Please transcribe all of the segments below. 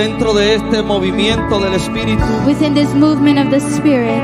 dentro de este movimiento del Espíritu, within this movement of the Spirit,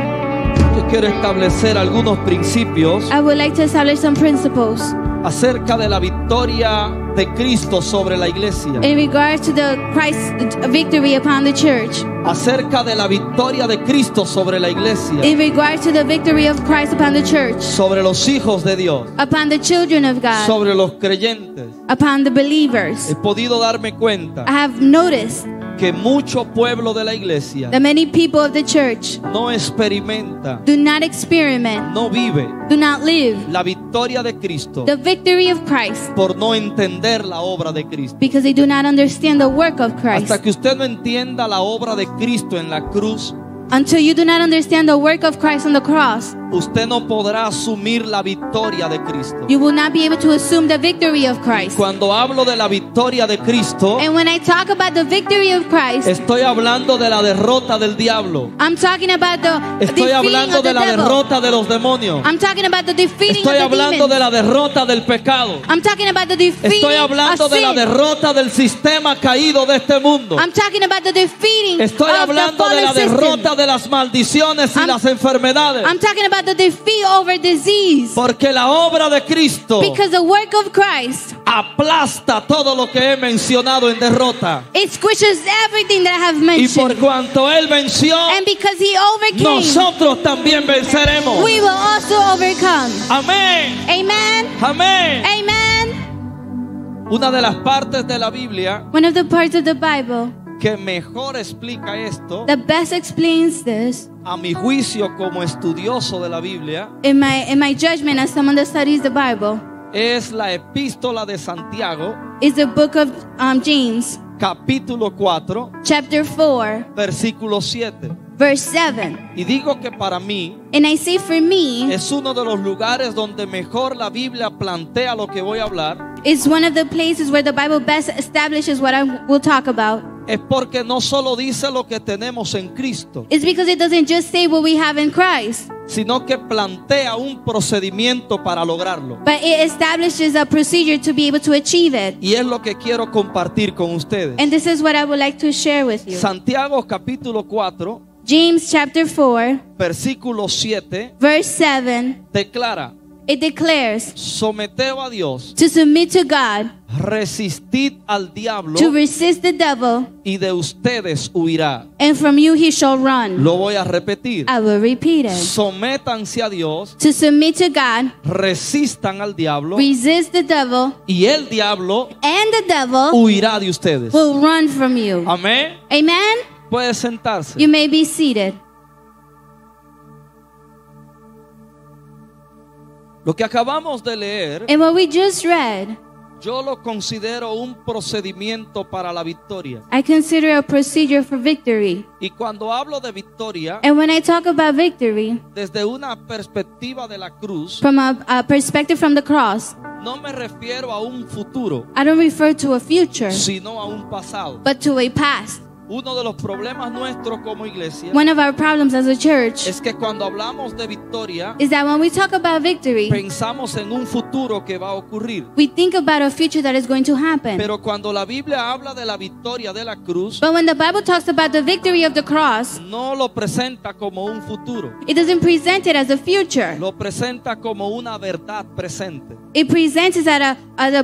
yo quiero establecer algunos principios I would like to establish some principles acerca de la victoria de Cristo sobre la iglesia, in regards to the Christ's victory upon the church, acerca de la victoria de Cristo sobre la iglesia, in regards to the victory of Christ upon the church, sobre los hijos de Dios, upon the children of God, sobre los creyentes. upon the believers. He podido darme cuenta I have noticed que mucho pueblo de la iglesia that many people of the church no experimenta, do not experiment, no vive do not live la victoria de Cristo the victory of Christ por no entender la obra de Cristo. because they do not understand the work of Christ. Hasta que usted no entienda la obra de Cristo en la cruz, Until you do not understand the work of Christ on the cross, usted no podrá asumir la victoria de Cristo. you will not be able to assume the victory of Christ. Cuando hablo de la victoria de Cristo, And when I talk about the victory of Christ, estoy hablando de la derrota del diablo. I'm talking about the Estoy defeating hablando of de the la devil. derrota de los demonios. I'm talking about the defeating Estoy of the hablando de demons. la derrota del pecado. I'm talking about the defeating Estoy hablando of de la sin. derrota del sistema caído de este mundo. I'm talking about the defeating Estoy of the hablando de fallen la system. derrota de las maldiciones y I'm- las enfermedades. I'm talking about the defeat over disease. Porque la obra de Cristo Because the work of Christ, aplasta todo lo que he mencionado en derrota. it squishes everything that I have Y por mentioned. cuanto Él venció, And because He overcame, nosotros también venceremos. we will also overcome. Amén. Amen. Amén. Amen. Una de las partes de la Biblia One of the parts of the Bible que mejor explica esto, that best explains this, a mi juicio como estudioso de la Biblia, in my judgment as someone that studies the Bible, es la epístola de Santiago, is the book of James, capítulo 4, chapter 4, versículo 7. verse 7. Y digo que para mí And I say for me, es uno de los lugares donde mejor la Biblia plantea lo que voy a hablar. it's one of the places where the Bible best establishes what I will talk about. Es porque no solo dice lo que tenemos en Cristo, It's because it doesn't just say what we have in Christ, sino que plantea un procedimiento para lograrlo. but it establishes a procedure to be able to achieve it. Y es lo que quiero compartir con ustedes. And this is what I would like to share with you. Santiago capítulo 4, James chapter 4, versículo 7, verse 7, declara: it declares someteos a Dios, to submit to God, resistid al diablo to resist the devil, y de ustedes huirá. and from you he shall run. Lo voy a repetir. I will repeat it. Sométanse a Dios, To submit to God, resistan al diablo resist the devil, y el diablo and the devil huirá de ustedes. will run from you. Amén. Amen? Puede sentarse. You may be seated. Lo que acabamos de leer, And what we just read, yo lo considero un procedimiento para la victoria. I consider a procedure for victory. Y cuando hablo de victoria, And when I talk about victory, desde una perspectiva de la cruz, from a perspective from the cross, no me refiero a un futuro, I don't refer to a future, sino a un pasado. but to a past. Uno de los problemas nuestros como iglesia One of our problems as a church es que cuando hablamos de victoria, is that when we talk about victory, pensamos en un futuro que va a ocurrir. we think about a future that is going to happen. Pero cuando la Biblia habla de la victoria de la cruz, But when the Bible talks about the victory of the cross, no lo presenta como un futuro, it doesn't present it as a future. lo presenta como una verdad presente. It presents it as a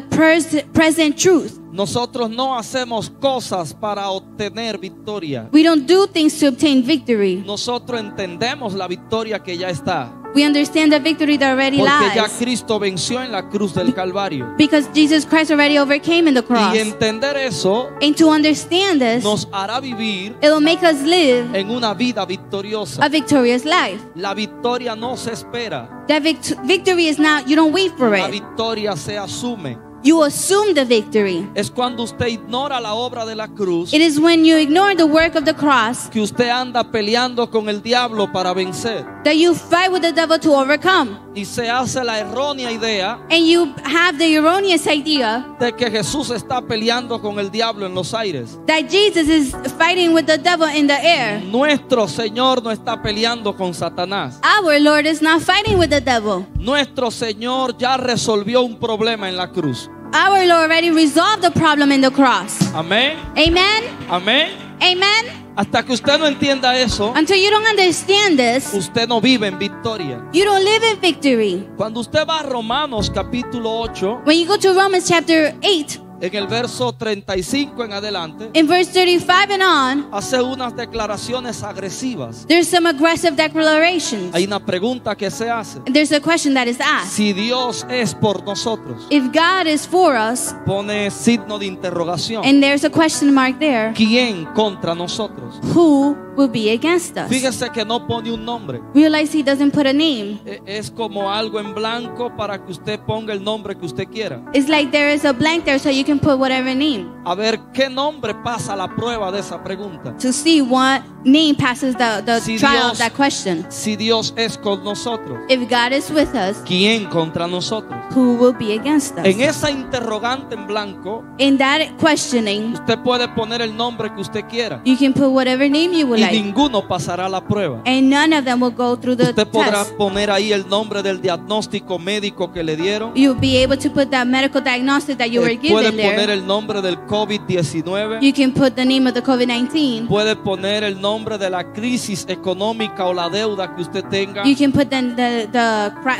present truth. Nosotros no hacemos cosas para obtener victoria. We don't do things to obtain victory. Nosotros entendemos la victoria que ya está, We understand the victory that already porque ya lies Cristo venció en la cruz del Calvario. because Jesus Christ already overcame in the cross. Y entender eso And to understand this, nos hará vivir it will make us live en una vida victoriosa. a victorious life. La victoria no se espera, That victory is not, you don't wait for la it. victoria se asume. You assume the victory. Es cuando usted ignora la obra de la cruz It is when you ignore the work of the cross que usted anda peleando con el diablo para vencer that you fight with the devil to overcome. y se hace la errónea idea And you have the erroneous idea de que Jesús está peleando con el diablo en los aires. that Jesus is fighting with the devil in the air. Nuestro Señor no está peleando con Satanás. Our Lord is not fighting with the devil. Nuestro Señor ya resolvió un problema en la cruz. Our Lord already resolved the problem in the cross. Amén. Amen? Amén. Amen? Hasta que usted no entienda eso, Until you don't understand this, usted no vive en victoria. you don't live in victory. Cuando usted va a Romanos capítulo 8, When you go to Romans chapter 8, en el verso 35 en adelante, in verse 35 and on, hace unas declaraciones agresivas. there's some aggressive declarations. Hay una pregunta que se hace. There's a question that is asked. Si Dios es por nosotros, If God is for us, pone signo de interrogación. and there's a question mark there, ¿Quién contra nosotros? who will be against us? Fíjese que no pone un nombre. Realize he doesn't put a name. Es como algo en blanco para que usted ponga el nombre que usted quiera. It's like there is a blank there so you can put whatever name A ver qué nombre pasa la prueba de esa pregunta. to see what name passes the Si trial Dios- of that question. Si Dios es con nosotros, If God is with us, ¿quién contra nosotros? who will be against us? En esa interrogante en blanco, In that questioning, usted puede poner el nombre que usted quiera you can put whatever name you would y like, ninguno pasará la prueba. and none of them will go through the Usted podrá test. poner ahí el nombre del diagnóstico médico que le dieron. You'll be able to put that medical diagnosis that you were Puede given poner there. el nombre del COVID-19. You can put the name of the COVID-19. Puede poner el nombre de la crisis económica o la deuda que usted tenga. You can put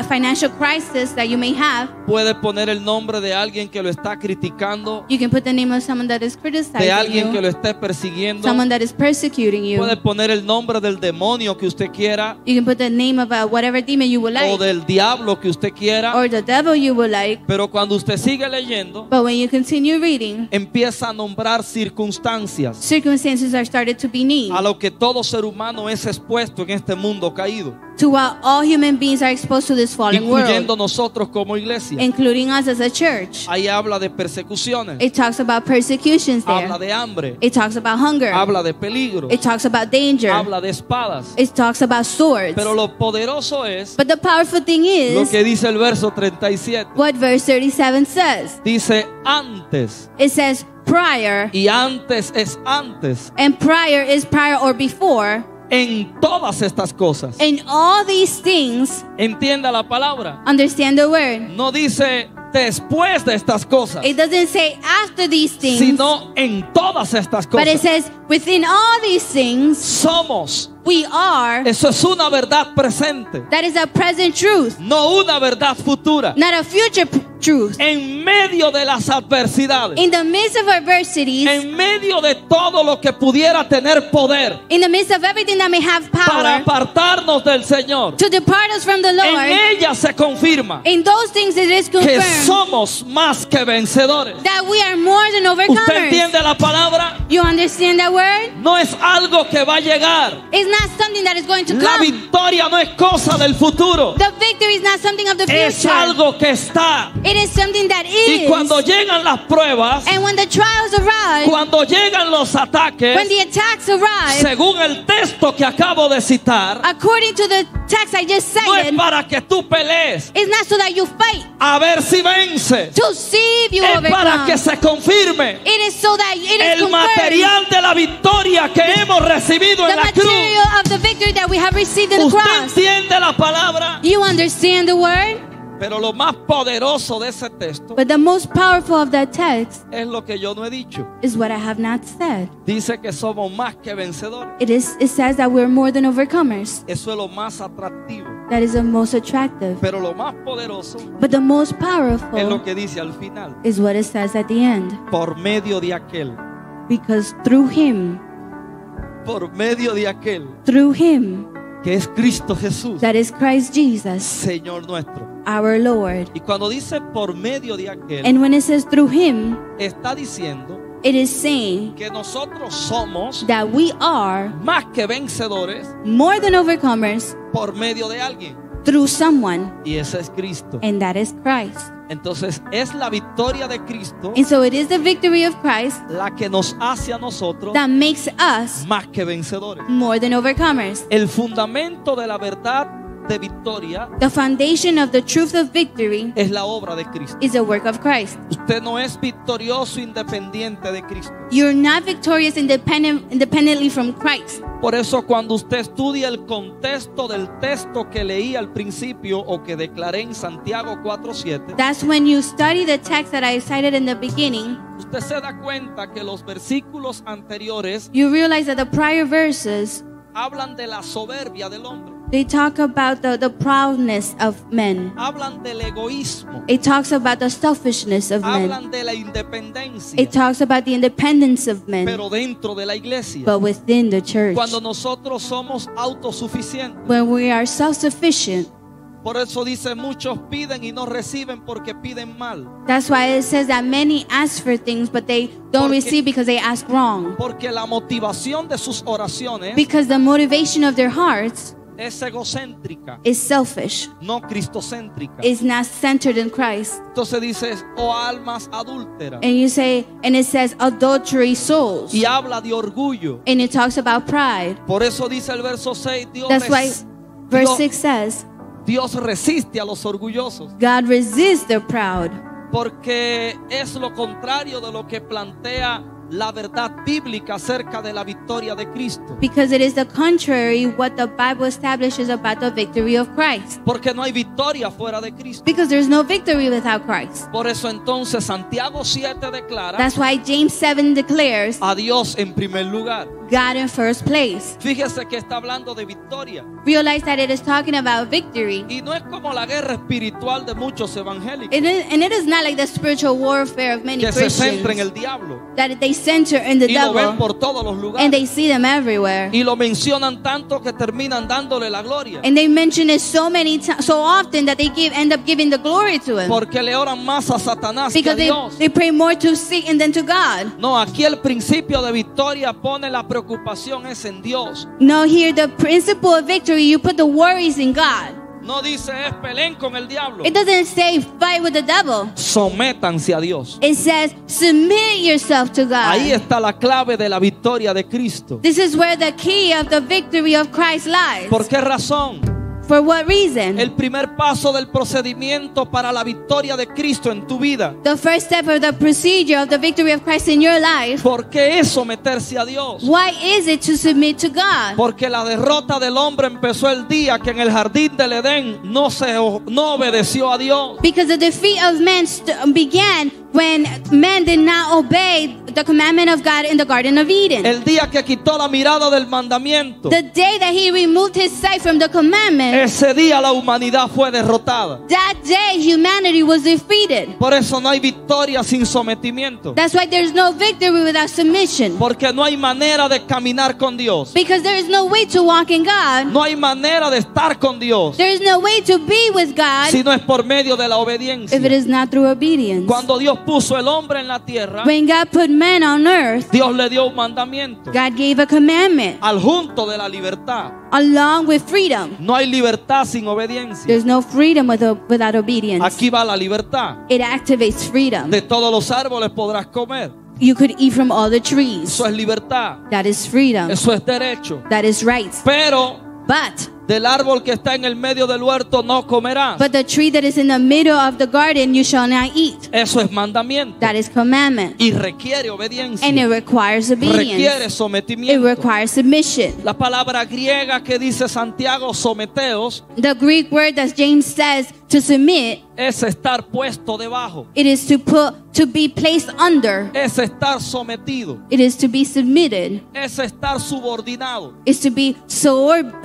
financial crisis that you may have. Puede poner el nombre de alguien que lo está criticando, You can put the name of someone that is de criticizing alguien que you, lo esté persiguiendo. someone that is persecuting you. Puede poner el nombre del demonio que usted quiera You can put the name of whatever demon you would o like, del diablo que usted quiera. or the devil you would like. Pero cuando usted sigue leyendo, But when you continue reading, empieza a nombrar circunstancias circumstances are started to be named a lo que todo ser humano es expuesto en este mundo caído, to what all human beings are exposed to this fallen incluyendo world, nosotros como iglesia. including us as a church. Ahí habla de persecuciones, It talks about persecutions habla there. de hambre, It talks about hunger. habla de peligro, It talks about danger. habla de espadas. It talks about swords. Pero lo poderoso es But the powerful thing lo is que dice el verso 37. what verse 37 says. Dice antes, It says prior, y antes es antes and prior is prior or before. en todas estas cosas. In all these things, Entienda la palabra. understand the word. No dice después de estas cosas, It doesn't say after these things, sino en todas estas but it cosas. says within all these things, Somos. we are. Eso es una verdad presente, That is a present truth, no una verdad futura. not a future truth. En medio de las adversidades, In the midst of adversities, en medio de todo lo que pudiera tener poder in the midst of everything that may have para power, apartarnos del Señor, to depart us from the en Lord, ella se confirma in those things it is que confirmed somos más que vencedores. that we are more than ¿Usted overcomers. entiende la palabra? You understand that word? No es algo que va a llegar. It's not something that is going to La come. victoria no es cosa del futuro. The victory is not something of the Es future. algo que está. It is something that Y is. cuando llegan las pruebas, And when the trials arrive, cuando llegan los when ataques, the attacks arrive, según el texto que acabo de citar, according to the text I just no es cited, para que tú pelees it's not so that you fight a ver si vences. to see if you Es para overcome. que se confirme It is so that it is el confirmed. material de la victoria que hemos recibido The en la cruz. material of the victory that we have received in the ¿Usted cross. entiende la palabra? You understand the word? Pero lo más poderoso de ese texto But the most powerful of that text es lo que yo no he dicho. is what I have not said. Dice que somos más que vencedores. It says that we're more than overcomers. Eso es lo más atractivo. That is the most attractive. Pero lo más poderoso But the most es powerful lo que dice al final. is what it says at the end. Por medio de aquel. Because through him, Por medio de aquel que es Cristo Jesús, that is Christ Jesus, Señor nuestro. our Lord. Y cuando dice por medio de aquel, And when it says through him, está diciendo it is saying que nosotros somos that we are más que vencedores more than overcomers por medio de alguien. through someone, Y ese es Cristo. and that is Christ. Entonces es la victoria de Cristo And so it is the victory of Christ la que nos hace a nosotros that makes us más que vencedores. more than overcomers. El fundamento de la verdad de victoria The foundation of the truth of victory es la obra de Cristo. is the work of Christ. Usted no es victorioso independiente de Cristo. You're not victorious independently from Christ. Por eso cuando usted estudia el contexto del texto que leí al principio o que declaré en Santiago 4:7, That's when you study the text that I cited in the beginning, usted se da cuenta que los versículos anteriores you realize that the prior verses, hablan de la soberbia del hombre, they talk about the proudness of men. hablan del egoísmo, It talks about the selfishness of men. hablan de la independencia, It talks about the independence of men, pero dentro de la iglesia. but within the church. Cuando nosotros somos autosuficientes. When we are self-sufficient, Por eso dice, muchos piden y no reciben porque piden mal. that's why it says that many ask for things, but they don't Porque- receive because they ask wrong. Porque la motivación de sus oraciones Because the motivation of their hearts es egocéntrica, is selfish, no cristocéntrica. is not centered in Christ. Entonces dice, oh almas adúlteras. And you say, and it says adultery souls, Y habla de orgullo. and it talks about pride. Por eso dice el verso 6, That's why verse Dios- 6 says, Dios resiste a los orgullosos. God resists the proud. Porque es lo contrario de lo que plantea la verdad bíblica acerca de la victoria de Cristo. Because it is the contrary what the Bible establishes about the victory of Christ. Porque no hay victoria fuera de Cristo. Because there's no victory without Christ. Por eso entonces Santiago 7 declara That's why James 7 declares a Dios en primer lugar. God in first place. Fíjese que está hablando de victoria. Realize that it is talking about victory. Y no es como la guerra espiritual de muchos evangélicos And it is not like the spiritual warfare of many que se centra en Christians, el diablo that they center in the y lo ven devil por todos los and lugares they see them everywhere. y lo mencionan tanto que terminan dándole la gloria And they mention it so many times, so often that they end up giving the glory to him. porque le oran más a Satanás que a Because Dios. they pray more to Satan than to God. No, aquí el principio de victoria pone la preocupación es en Dios. No, here the principle of victory, you put the worries in God. No dice es peleen con el diablo. It doesn't say fight with the devil. Sométanse a Dios. It says submit yourself to Ahí God. está la clave de la victoria de Cristo. This is where the key of the victory of Christ lies. ¿Por qué razón? For what reason? El primer paso del procedimiento para la victoria de Cristo en tu vida. The first step of the procedure of the victory of Christ in your life. ¿Por qué es someterse a Dios? Why is it to submit to God? Porque la derrota del hombre empezó el día que en el jardín del Edén no obedeció a Dios. Because the defeat of man began when man did not obey the commandment of God in the Garden of Eden. El día que quitó la mirada del mandamiento. The day that he removed his sight from the commandment, Ese día la humanidad fue derrotada. that day humanity was defeated. Por eso no hay victoria sin sometimiento. That's why there's no victory without submission. Porque no hay manera de caminar con Dios. Because there is no way to walk in God. No hay manera de estar con Dios There is no way to be with God si no es por medio de la obediencia. if it is not through obedience. Cuando Dios puso el hombre en la tierra, When God put man on earth, Dios le dio un mandamiento God gave a commandment al junto de la libertad. along with freedom. No hay libertad sin obediencia. There's no freedom without obedience. Aquí va la libertad. It activates freedom. De todos los árboles podrás comer. You could eat from all the trees. Eso es libertad. That is freedom. Eso es derecho. That is right. Pero But del árbol que está en el medio del huerto no comerás. the tree that is in the middle of the garden you shall not eat. Eso es mandamiento. That is commandment. Y requiere obediencia. And it requires Requiere obedience. It sometimiento. requires submission. La palabra griega que dice Santiago, someteos, The Greek word that James says to submit, es estar puesto debajo. it is to be placed under. Es estar sometido. It is to be submitted. Es estar subordinado. It's to be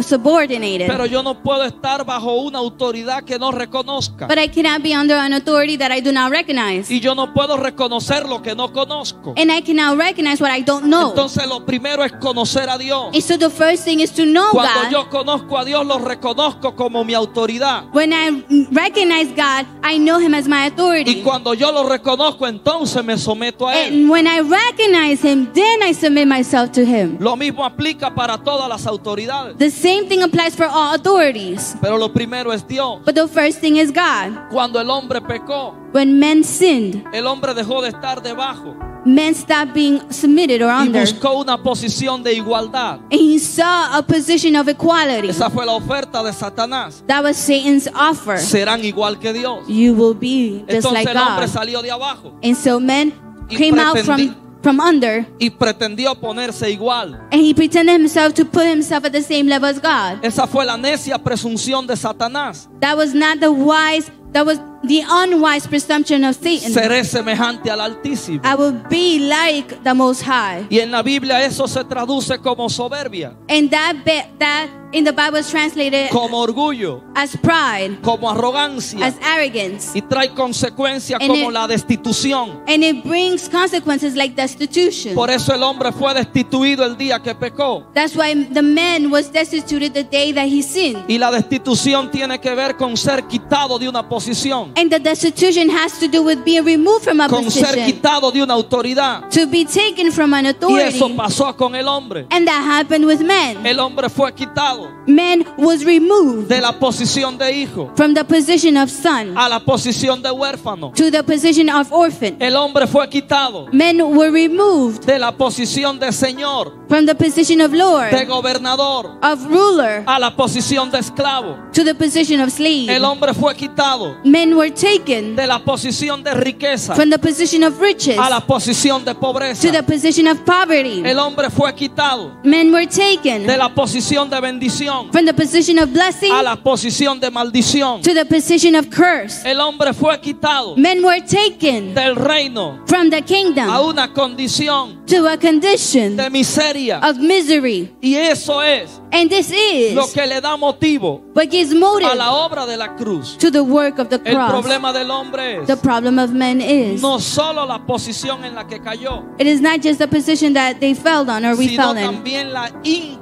subordinated. Pero yo no puedo estar bajo una autoridad que no reconozca. But I cannot be under an authority that I do not recognize. Y yo no puedo reconocer lo que no conozco. And I cannot recognize what I don't know. Entonces lo primero es conocer a Dios. And so the first thing is to know Cuando God. yo conozco a Dios, lo reconozco como mi autoridad. When I recognize God, I know Him as my Y authority. cuando yo lo reconozco, entonces me someto a Él. And when I recognize Him, then I submit myself to Him. Lo mismo aplica para todas las autoridades. The same thing applies for all authorities. Pero lo primero es Dios. But the first thing is God. Cuando el hombre pecó, When men sinned, el hombre dejó de estar debajo men stopped being submitted or y under. buscó una posición de igualdad. And he saw a position of equality. Esa fue la oferta de Satanás. That was Satan's offer. Serán igual que Dios. You will be just Entonces like el hombre God. salió de abajo And so men y came out from from under, y pretendió ponerse igual. and he pretended himself to put himself at the same level as God. Esa fue la necia presunción de Satanás. That was not the wise, that was the unwise presumption of Satan. Seré semejante al Altísimo. I will be like the Most High. Y en la Biblia eso se traduce como soberbia, And that in the Bible is translated como orgullo, as pride, como arrogancia, as arrogance. y trae consecuencias And como it- la destitución. And it brings consequences like destitution. Por eso el hombre fue destituido el día que pecó. That's why the man was destituted the day that he sinned. Y la destitución tiene que ver con ser quitado de una posición, And the destitution has to do with being removed from a con ser position, quitado de una autoridad. to be taken from an Y eso authority. pasó con el hombre. And that happened with men. El hombre fue quitado Man was removed de la posición de hijo from the position of son a la posición de huérfano. to the position of orphan. El hombre fue quitado Men were removed de la posición de señor, from the position of de lord, gobernador, of ruler, a la posición de esclavo. to the position of slave. El hombre fue quitado Men were taken de la posición de riqueza from the position of riches a la posición de pobreza. to the position of poverty. El hombre fue quitado Men were taken de la posición de bendición from the position of blessing a la posición de maldición. to the position of curse. El hombre fue quitado Men were taken del reino from the a kingdom una condición to a condition de miseria. of misery. Y eso es And this lo is que le da motivo what gives a motive la obra de la cruz. to the work of the El cross. problema del hombre The es problem of men is no solo la posición en la que cayó, it is not just the position that they fell on or we sino fell in, también la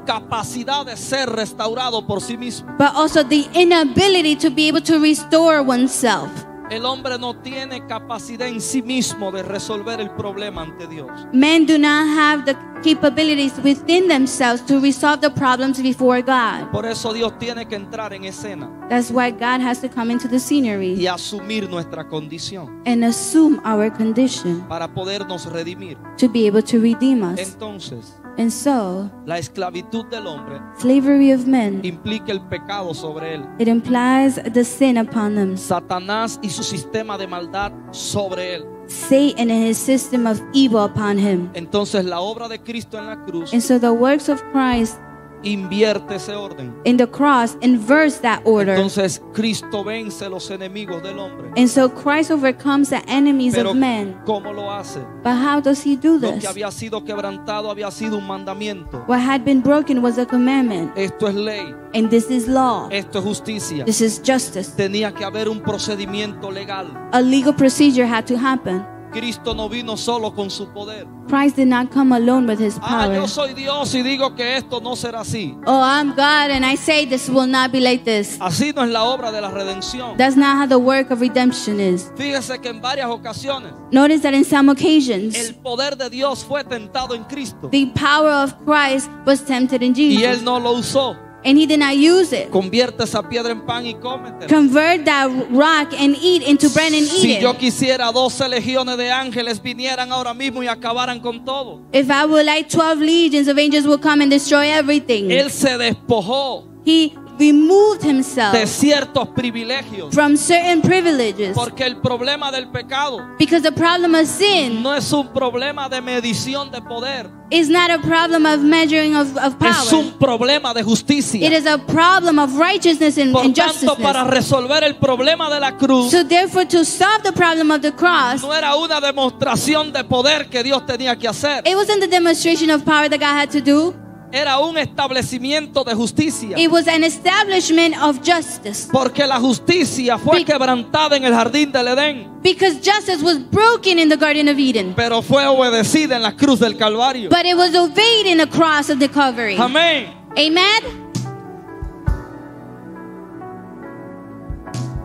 incapacidad de ser restaurado por sí mismo. but also the inability to be able to restore oneself. El hombre no tiene capacidad en sí mismo de resolver el problema ante Dios. Men do not have the capabilities within themselves to resolve the problems before God. Por eso Dios tiene que entrar en escena That's why God has to come into the scenery y asumir nuestra condición and assume our condition para podernos redimir. to be able to redeem us. Entonces, And so, la esclavitud del hombre slavery of men, implica el pecado sobre él. it implies the sin upon them. Satanás y su sistema de maldad sobre él. Satan and his system of evil upon him. Entonces la obra de Cristo en la cruz And so the works of Christ invierte ese orden. in the cross inverts that order. Entonces Cristo vence los enemigos del hombre. And so Christ overcomes the enemies Pero of men. ¿cómo lo hace? But how does he do Lo this? que había sido quebrantado había sido un mandamiento. What had been broken was a commandment. Esto es ley. And this is law. Esto es justicia. This is justice. Tenía que haber un procedimiento legal. A legal procedure had to happen. Cristo no vino solo con su poder. Christ did not come alone with his power. Yo soy Dios y digo que esto no será así. Oh, I'm God and I say this will not be like this. Así no es la obra de la redención. That's not how the work of redemption is. Fíjese que en varias ocasiones Notice that in some occasions, el poder de Dios fue tentado en Cristo the power of Christ was tempted in y Jesus. Él no lo usó. And he did not use it. Convierte esa piedra en pan y cómetela. Convert that rock and eat into bread and eat Si yo it. quisiera 12 legiones de ángeles vinieran ahora mismo y acabaran con todo. If I would like 12 legions of angels will come and destroy everything. Él se despojó He removed himself de ciertos privilegios. from certain privileges. Porque el problema del pecado Because the problem of sin no es un problema de medición de poder. is not a problem of measuring of Es power. un problema de justicia. It is a problem of righteousness and Por justice. tanto, para resolver el problema de la cruz, So therefore, to solve the problem of the cross, no era una demostración de poder que Dios tenía que hacer. it wasn't the demonstration of power that God had to do. Era un establecimiento de justicia. It was an establishment of justice. Porque la justicia fue quebrantada en el jardín del Edén, Because justice was broken in the Garden of Eden. pero fue obedecida en la cruz del Calvario. But it was obeyed in the cross of the Calvary. Amén. Amen?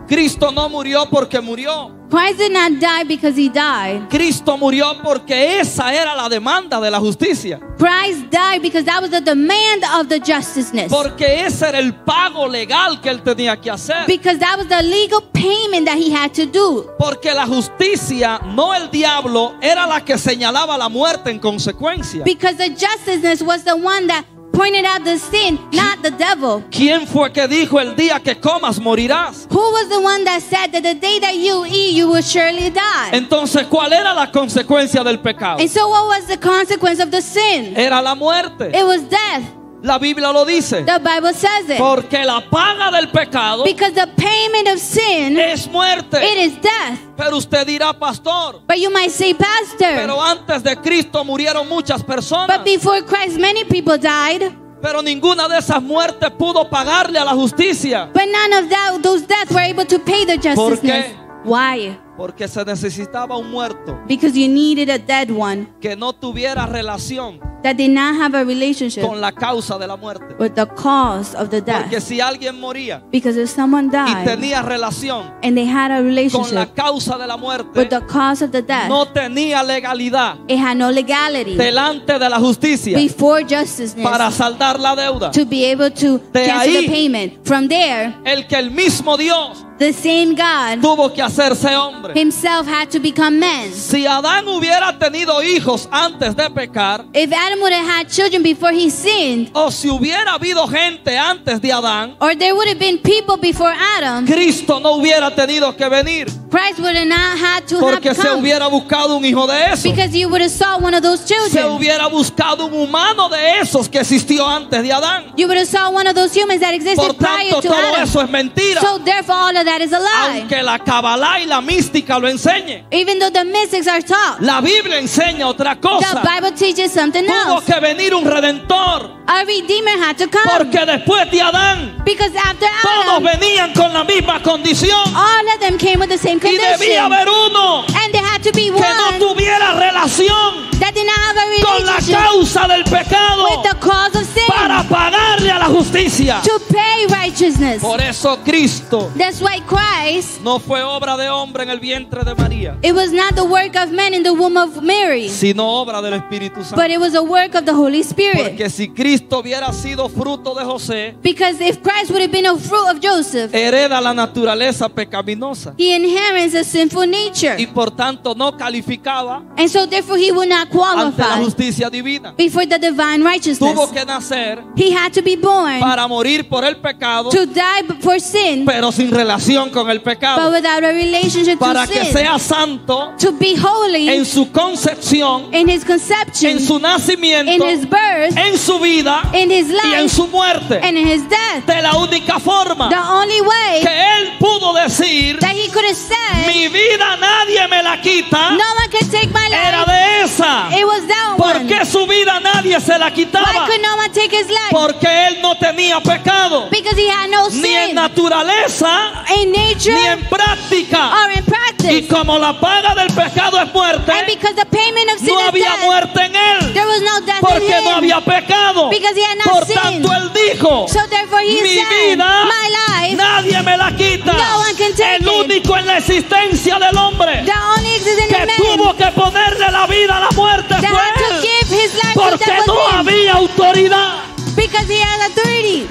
Cristo no murió porque murió. Christ did not die because he died. Cristo murió porque esa era la demanda de la justicia. Christ died because that was the demand of the justiceness. Porque ese era el pago legal que él tenía que hacer. Because that was the legal payment that he had to do. Porque la justicia, no el diablo, era la que señalaba la muerte en consecuencia. Because the justiceness was the one that pointed out the sin, not the devil. ¿Quién fue que dijo el día que comas morirás? Who was the one that said that the day that you eat, you will surely die? Entonces, ¿cuál era la consecuencia del pecado? And so what was the consequence of the sin? Era la muerte. It was death. La Biblia lo dice. The Bible says it. Porque la paga del pecado Because the payment of sin, es muerte. it is death. Pero usted dirá, pastor, But you might say, Pastor, pero antes de Cristo murieron muchas personas. but before Christ, many people died. Pero ninguna de esas muertes pudo pagarle a la justicia. But none of those deaths were able to pay the ¿Por justice. qué? Why? Porque se necesitaba un muerto Because you needed a dead one que no tuviera relación that did not have a relationship con la causa de la muerte. with the cause of the death. Porque si alguien moría Because if someone y died tenía relación and they had a con la relationship causa de la with muerte, the cause of the death, no tenía legalidad it had no legality delante de la justicia before justice para saldar la deuda. to be able to De cancel ahí- the payment. From there, El que el mismo Dios the same God tuvo que hacerse hombre. himself had to become man. Si Adán hubiera tenido hijos antes de pecar, If Adam would have had children before he sinned, o si hubiera habido gente antes de Adán, or there would have been people before Adam, Cristo no hubiera tenido que venir, Christ would have not had to porque have se come. hubiera buscado un hijo de esos. Because you would have saw one of those Se children. hubiera buscado un humano de esos que existió antes de Adán. You would have saw one of those humans that Por existed prior tanto, to todo Adam. eso es mentira. So therefore all of that is a lie. Aunque la Kabbalah y la mística lo enseñen, Even though the mystics are taught, la Biblia enseña otra the cosa. Bible teaches something Tuvo else. que venir un redentor, A redeemer had to come. porque después de Adán Because after todos Adam, venían con la misma condición all of them came with the same y debía condition. haber uno And there had to be que no one tuviera relación that did not have a con la relationship causa del pecado with the cause of sin para pagarle a la justicia. to pay righteousness. Por eso Cristo That's why Christ, no fue obra de hombre en el vientre de María, it was not the work of man in the womb of Mary, sino obra del Espíritu Santo. but it was a work of the Holy Spirit. Porque si Cristo hubiera sido fruto de José, Because if Christ would have been a fruit of Joseph, hereda la naturaleza pecaminosa he inherits a sinful nature. y por tanto no calificaba And so therefore he would not ante la qualify justicia divina. before the divine righteousness. Tuvo que nacer He had to be born para morir por el pecado, to die for sin, pero sin relación con el but pecado, without a relationship para to que sin. sea santo To be holy en su concepción, in his conception, en su in nacimiento, his birth, en su vida in his y en life, su muerte. and in his death. De la única forma The only way que él pudo decir, that he could have said, mi vida nadie me la quita, no one can take my era life, de esa. it was that ¿Por one. qué su vida nadie se la Why quitaba? could no one take his life? Porque él no tenía pecado, Because he had no ni en sin naturaleza, in nature ni en práctica. or in Y practice. como la paga del pecado es muerte, And because the payment of sin no is había death, muerte en él, there was no death porque in no him. había pecado. Because he had not Por sinned. tanto, él dijo, So therefore he mi said, vida my life, nadie me la quita. no one can take El it. único en la existencia del hombre the only existence que in man tuvo que ponerle la vida a la muerte that fue had to él, give his life to porque death no was him. había autoridad. Because he had authority.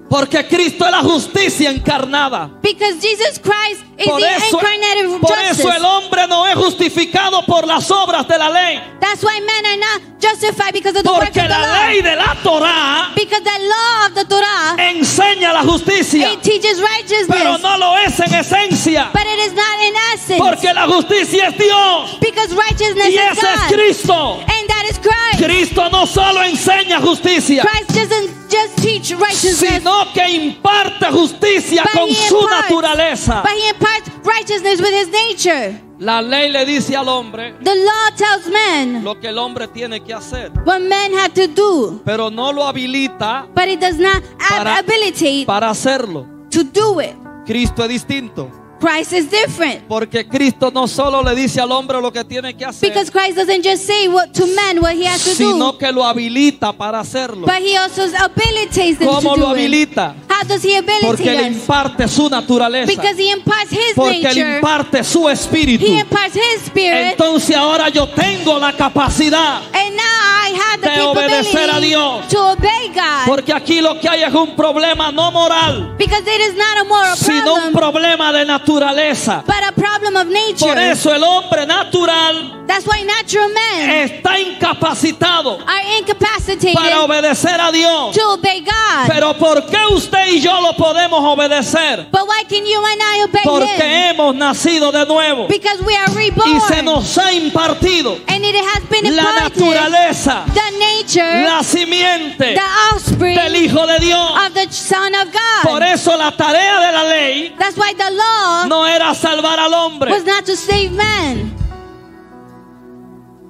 Porque Cristo es la justicia encarnada. Because Jesus Christ is Por the eso, incarnate por justice. eso el hombre no es justificado por las obras de la ley. That's why men are not justified because of the works Porque of the la law. ley de la Torá Because the law of the Torah, enseña la justicia, it teaches righteousness. pero no lo es en esencia. But it is not in essence. Porque la justicia es Dios Because righteousness y is ese es God. Cristo. And that is Christ. Cristo no solo enseña justicia, Christ doesn't just teach righteousness, sino que imparte justicia but con he su imparts- naturaleza. but he imparts righteousness with his nature. La ley le dice al hombre The law tells men lo que el hombre tiene que hacer, what men have to do, pero no lo habilita but it does not Para- abilitate para hacerlo. to do it. Cristo es distinto, Christ is different. porque Cristo no solo le dice al hombre lo que tiene que hacer, Because Christ doesn't just say what to men what he has to sino do, que lo habilita para hacerlo. but he also habilitates them ¿Cómo to lo do it. habilita? How does he Porque le habilitate us? imparte su naturaleza, Because he imparts his porque le nature. imparte su espíritu. He imparts his spirit. Entonces ahora yo tengo la capacidad, And now I have the de obedecer a capability Dios. to obey God. porque aquí lo que hay es un problema no moral, Because it is not a moral sino un problem, problema de naturaleza. but a problem of Por nature. eso el hombre natural That's why natural men está incapacitado are incapacitated para obedecer a Dios. to obey God. Pero ¿por qué usted y yo lo podemos obedecer? But why can you and I obey Porque Him? hemos nacido de nuevo Because we are y se reborn. nos ha impartido And it has been la imparted naturaleza, the nature, la simiente the offspring del Hijo de Dios. of the Son of Por God. eso la tarea de la ley That's why the law no era salvar al hombre, was not to save man,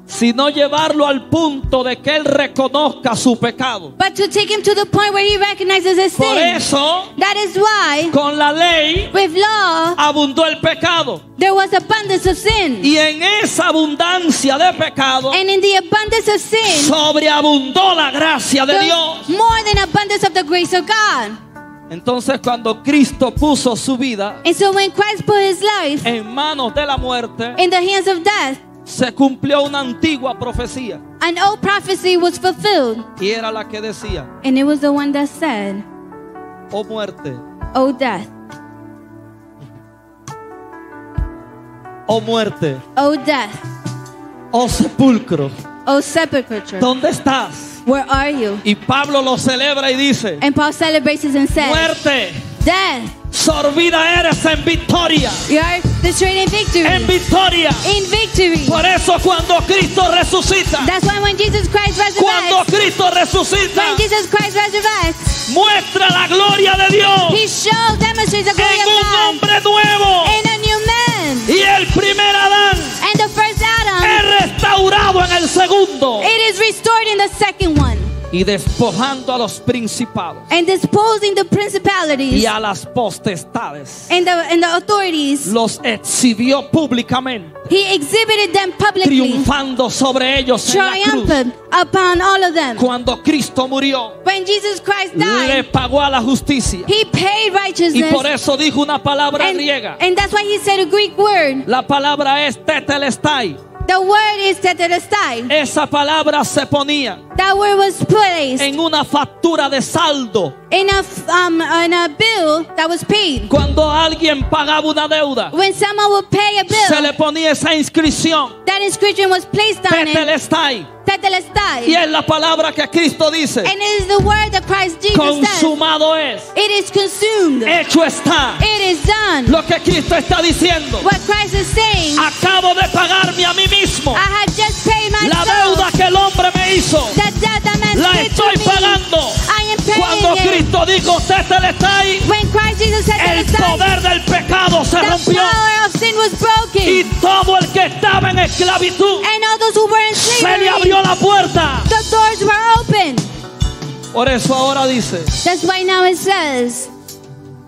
sino llevarlo al punto de que él reconozca su pecado. but to take him to the point where he recognizes his Por sin. eso, That is why con la ley with law abundó el pecado. there was abundance of sin. Y en esa abundancia de pecado And in the abundance of sin, sobreabundó la gracia de there Dios. was more than abundance of the grace of God. Entonces cuando Cristo puso su vida And so when Christ put his life en manos de la muerte, in the hands of death, se cumplió una antigua profecía. an old prophecy was fulfilled. Y era la que decía: And it was the one that said, oh muerte, "O death, oh muerte, O death, oh sepulcro, O sepulchre, ¿dónde estás? where are you?" Y Pablo lo celebra y dice: And Paul celebrates this and says, muerte, "Death, sorbida eres en victoria, you are destroyed in victory." en victoria. In victory. Por eso cuando Cristo resucita, That's why when Jesus Christ cuando resurrects, Cristo resucita, when Jesus Christ resurrects, muestra la gloria de Dios he shows, demonstrates the glory en of un God hombre nuevo. in a new man. Y el primer Adán And the first Adam, es restaurado en el segundo. it is restored in the second one. Y despojando a los principados And disposing the principalities y a las potestades, and the authorities, los exhibió públicamente, he exhibited them publicly, triunfando sobre ellos en la cruz. triumphant upon all of them. Cuando Cristo murió, When Jesus Christ le died, pagó a la justicia. he paid Y righteousness. por eso dijo una palabra And, griega. and that's why he said a Greek word. La palabra es tetelestai. The word is tetelestai. Esa palabra se ponía That word was placed en una factura de saldo. in a bill that was paid. Cuando alguien pagaba una deuda, When someone would pay a se bill, le ponía esa inscripción, that inscription was placed on it. tetelestai. Tetelestai. Y es la palabra que Cristo dice: And it is the word that Christ Jesus says. consumado es, It is consumed. hecho está. It is done. Lo que Cristo está diciendo: What Christ is saying, acabo de pagarme a mí mismo I had just paid la myself. deuda que el hombre me hizo. The debt that man La did to estoy me, pagando. I am Cuando paying it. Cristo dijo tetelestai, When Christ Jesus said el Tetelestai, poder del pecado se the rompió. power of sin was broken. Y todo el que estaba en esclavitud, And all those who were in se le slavery, abrió la puerta. the doors were open. Por eso ahora dice: That's why now it says,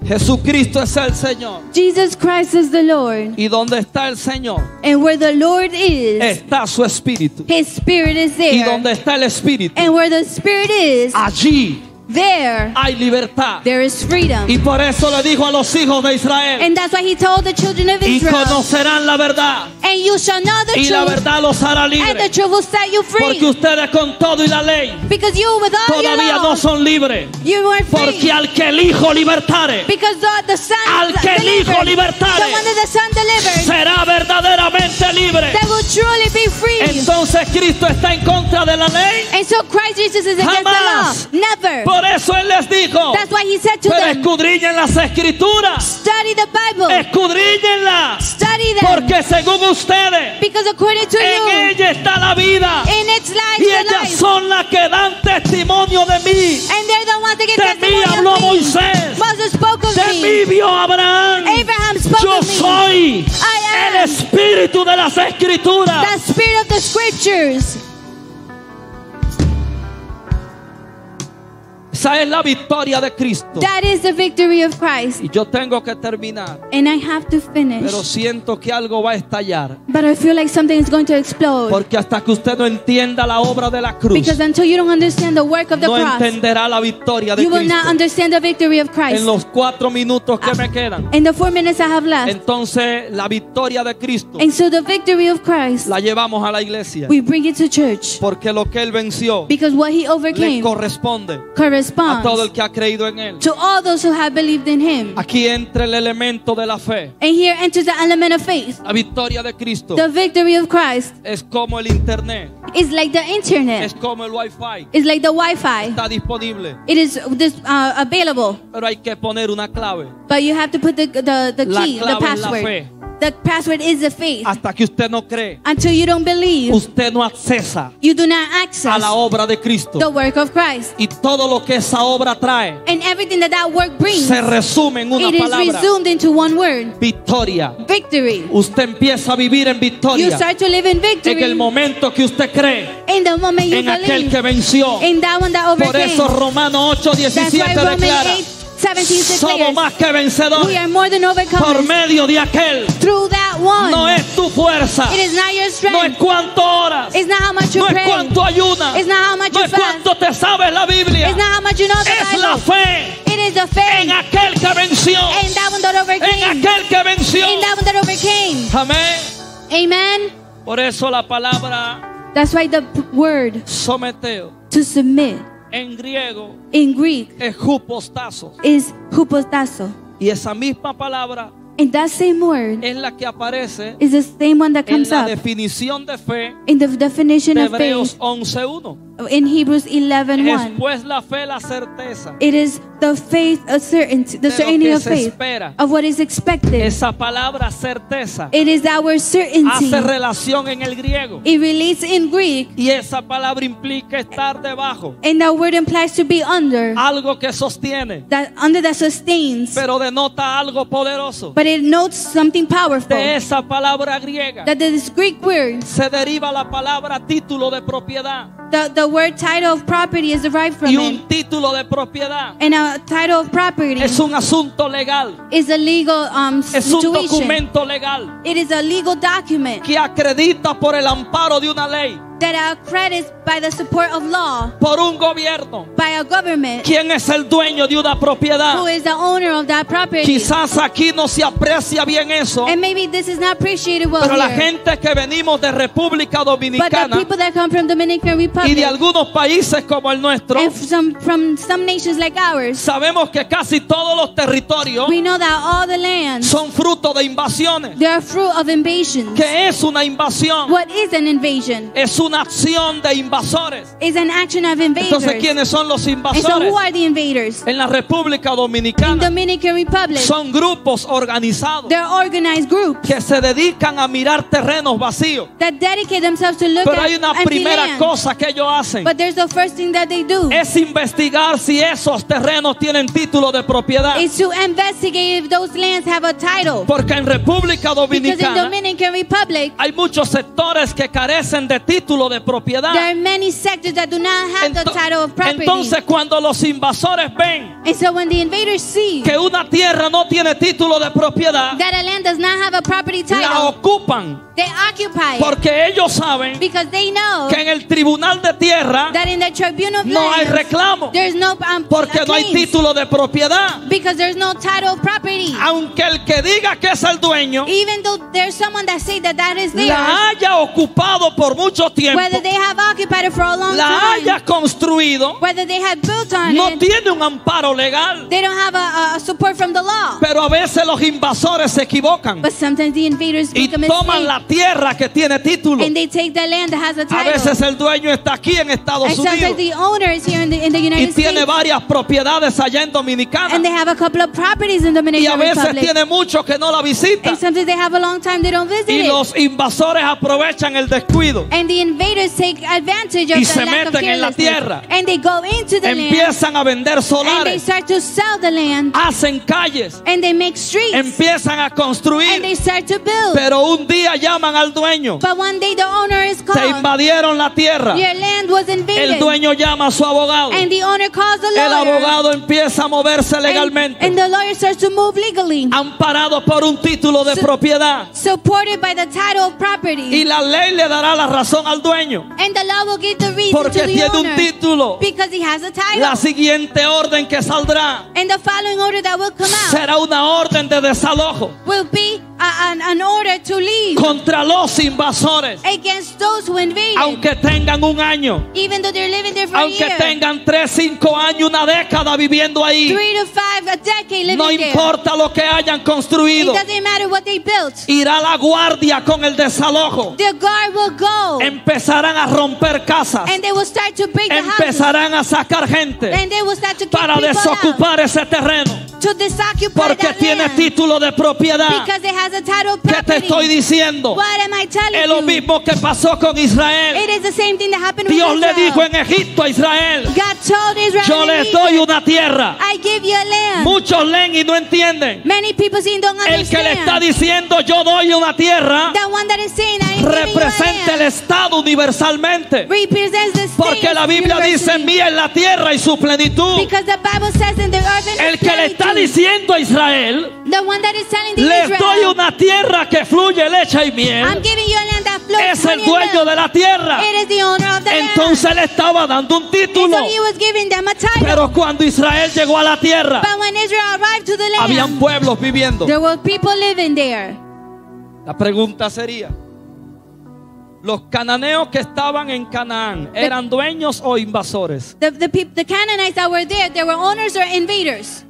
Jesucristo es el Señor. Jesus Christ is the Lord. Y donde está el Señor, And where the Lord is, está su espíritu. His Spirit is Y there. donde está el espíritu, And where the Spirit is, allí there, hay libertad. there is freedom. Y por eso le dijo a los hijos de Israel: And that's why He told the children of y Israel, conocerán la verdad, and you shall know the y la truth, verdad los hará and the libres. truth will set you Porque free. ustedes con todo y la ley Because you, with all your todavía no laws, son libres. you weren't free. Porque al que el Hijo libertare, Because the Son al que el Hijo delivered, libertare, the one that the Son delivered, será verdaderamente libre. they will truly be free. Entonces Cristo está en contra de la ley. And so Christ Jesus is against Jamás. the law. Never. Por eso Él les dijo: That's why He said to pero them, escudriñen las escrituras, study the Bible. escudriñenlas, Study them. porque según ustedes, Because according to en you, ella está la vida, in its life, y the ellas life. son las que dan testimonio de mí. And they're the ones that get De mí testimony habló of me. Moisés, Moses spoke of de me. mí vio Abraham. Abraham spoke Yo of me. soy I am el espíritu de las escrituras. the spirit of the scriptures. Esa es la victoria de Cristo. That is the victory of Christ. Y yo tengo que terminar, And I have to finish. pero siento que algo va a estallar. But I feel like something is going to explode. Porque hasta que usted no entienda la obra de la cruz, Because until you don't understand the work of the no cross, entenderá la victoria de you will not Cristo. understand the victory of Christ. En los 4 minutos que me quedan, In the 4 minutes I have left. entonces la victoria de Cristo And so the victory of Christ, la llevamos a la iglesia. we bring it to church. Porque lo que Él venció Because what He le overcame corresponde. corresponds responds todo el que ha creído en él. to all those who have believed in him. Aquí entra el elemento de la fe. And here enters the element of faith. La victoria de Cristo The victory of Christ es como el internet, is like the internet. es como el wifi. It's like the Wi-Fi. Está disponible, It is available, pero hay que poner una clave. but you have to put the La key, the clave es la password. fe. The password is the faith. Hasta que usted no cree, Until you don't believe, usted no accesa you do not a access la obra de Cristo. the work of Christ. Y todo lo que esa obra trae And everything that work brings, se resume en una it is palabra: resumed into one word: victoria. victory. Usted empieza a vivir en You victoria start to live in en el victory momento que usted cree in the moment you en aquel believe que venció. in that one that Por overcame. eso Romanos That's why 8:17 Romans declara: 8:17 somos declares, más que we vencedores are more than por overcomers medio de aquel. through that one. No es tu fuerza, It is not your no es strength. cuánto oras, It's not how much you no es pray. cuánto ayunas, It's not how much no you es fast. cuánto te sabes la Biblia, It's not how much you know the es la Bible. fe It is the en faith aquel que venció, in that one that en overcame. aquel que venció. In that one that overcame. Amén. Amen. Por eso la palabra That's why the word someteo to submit en griego in Greek es hupostazo. is hupotasso. Y esa misma palabra And that same word es la que aparece is the same one that en comes la up definición de fe in the definition de of Hebreos faith 11:1. in Hebrews 11:1. Es pues la fe, la certeza It is the faith of certainty, the de lo certainty que of se faith espera. of what is expected. Esa palabra certeza It is our certainty. hace relación en el griego. It relates in Greek, Y esa palabra implica estar debajo, and that word implies to be under, algo que sostiene, that under that sustains, pero denota algo poderoso. but it notes something powerful. De esa palabra griega That this Greek word, se deriva la palabra título de propiedad. the word title of property is derived from Y it. un título de propiedad And a title of property es un asunto legal, is a legal es un situation. documento legal It is a legal document que acredita por el amparo de una ley, that accredits by the support of law, por un gobierno, by a government quién es el dueño de una propiedad. who is the owner of that property. Quizás aquí no se aprecia bien eso, And maybe this is not appreciated well pero la here. gente que venimos de República But the Dominicana people that come from Dominican y Republic de algunos países como el nuestro, and from some nations like ours, sabemos que casi todos los territorios we know that all the lands, son fruto de invasiones. they are fruit of invasions. ¿Qué es una invasión? What is an invasion? Es una acción de invasores. Is an action of invaders. Entonces, ¿quiénes son los And so invasores? who are the invaders? En la República In Dominicana Dominican Republic, son grupos organizados they're organized groups que se dedican a mirar terrenos vacíos. that dedicate themselves to look Pero at hay una empty primera land. cosa que ellos hacen, But there's the first thing that they do. es investigar si esos terrenos tienen título de propiedad. Is to investigate if those lands have a title. Porque en República Because in Dominicana Dominican Republic, hay muchos sectores que carecen de título de propiedad. there are many sectors that do not have the title of property. Entonces, cuando los invasores ven And so when the invaders see que una tierra no tiene título de propiedad, that a land does not have a property la title, ocupan, they occupy it. porque ellos saben Because they know que en el tribunal de tierra that in the tribunal of no hay lands, reclamo, there's no porque no hay claims. título de propiedad. Because there's no title of property. Aunque el que diga que es el dueño Even though there's someone that say that is theirs, la haya ocupado por mucho tiempo, whether they have occupied it for a long la time, haya construido, whether they have built on no it, tiene un amparo legal. they don't have a support from the law. Pero a veces los invasores se equivocan But sometimes the invaders y make a toman mistake la tierra que tiene título. and they take the land that has a A title. veces el dueño está aquí en Estados And sometimes Unidos the owner is here in the y United tiene States, varias propiedades allá en Dominicana, and they have a couple of properties in the y a Dominican veces Republic. tiene mucho que no la visita, And sometimes they have a long time they don't visit y it. los invasores aprovechan el descuido, And the invaders take advantage of Y the se lack of meten en la carelessness. tierra. And they go into the land empiezan a vender and they solares, start to sell the land hacen calles, and they make streets empiezan a and construir, they start to build. pero un día llaman al dueño, But one day the owner is te called. invadieron la tierra, Your land was el invaded. dueño llama a su abogado, And the owner calls the el lawyer. abogado empieza a moverse legalmente, And the lawyer starts to move legally, amparado por un título de propiedad, supported by the title of property. y la ley le dará la razón al dueño And the law will give the reason porque to the tiene un owner título. because he has a title. La siguiente orden que saldrá And the following order that will come out será una orden de desalojo. will be an order to leave contra los invasores, against those who invaded. aunque tengan un año, Even though they're living there for a aunque year, tengan 3, 5 años, una década viviendo ahí. 3 to 5, a decade living No there. importa lo que hayan It construido, doesn't matter what they built. irá la guardia con el desalojo. The guard will go Empezarán a romper casas, and they will start to break the houses. empezarar a sacar gente And they will start to kick para people out, desocupar ese terreno, to disoccupy porque that tiene land, título de propiedad. because it has a title of ¿Qué te property. estoy diciendo? What am I telling Es lo you? mismo que pasó con Israel. It is the same thing that happened Dios with le Israel. dijo en Egipto a Israel: God told Israel, yo in les Egypt, doy una tierra. I give you a land. Muchos leen y no entienden. Many people see and don't El que le está understand. diciendo yo doy una tierra The one that is saying I am giving you a representa el land Estado universalmente, represents the state porque la Biblia dice universally. mía es la tierra y su plenitud. Because the Bible says in the earth and El que le está plenitude. diciendo a Israel: The one that is telling the les doy Israel, una tierra que fluye leche y I'm miel, giving you a land that flows es el honey and dueño milk. de la tierra. It is the owner of the Entonces le estaba dando un land. título. And so he was giving them a title. Pero cuando Israel llegó a la tierra, But when Israel arrived to the land, habían pueblos viviendo. there were people living there. La pregunta sería: ¿los cananeos que estaban en Canaán eran dueños o invasores? The Canaanites that were there, they were owners or invaders.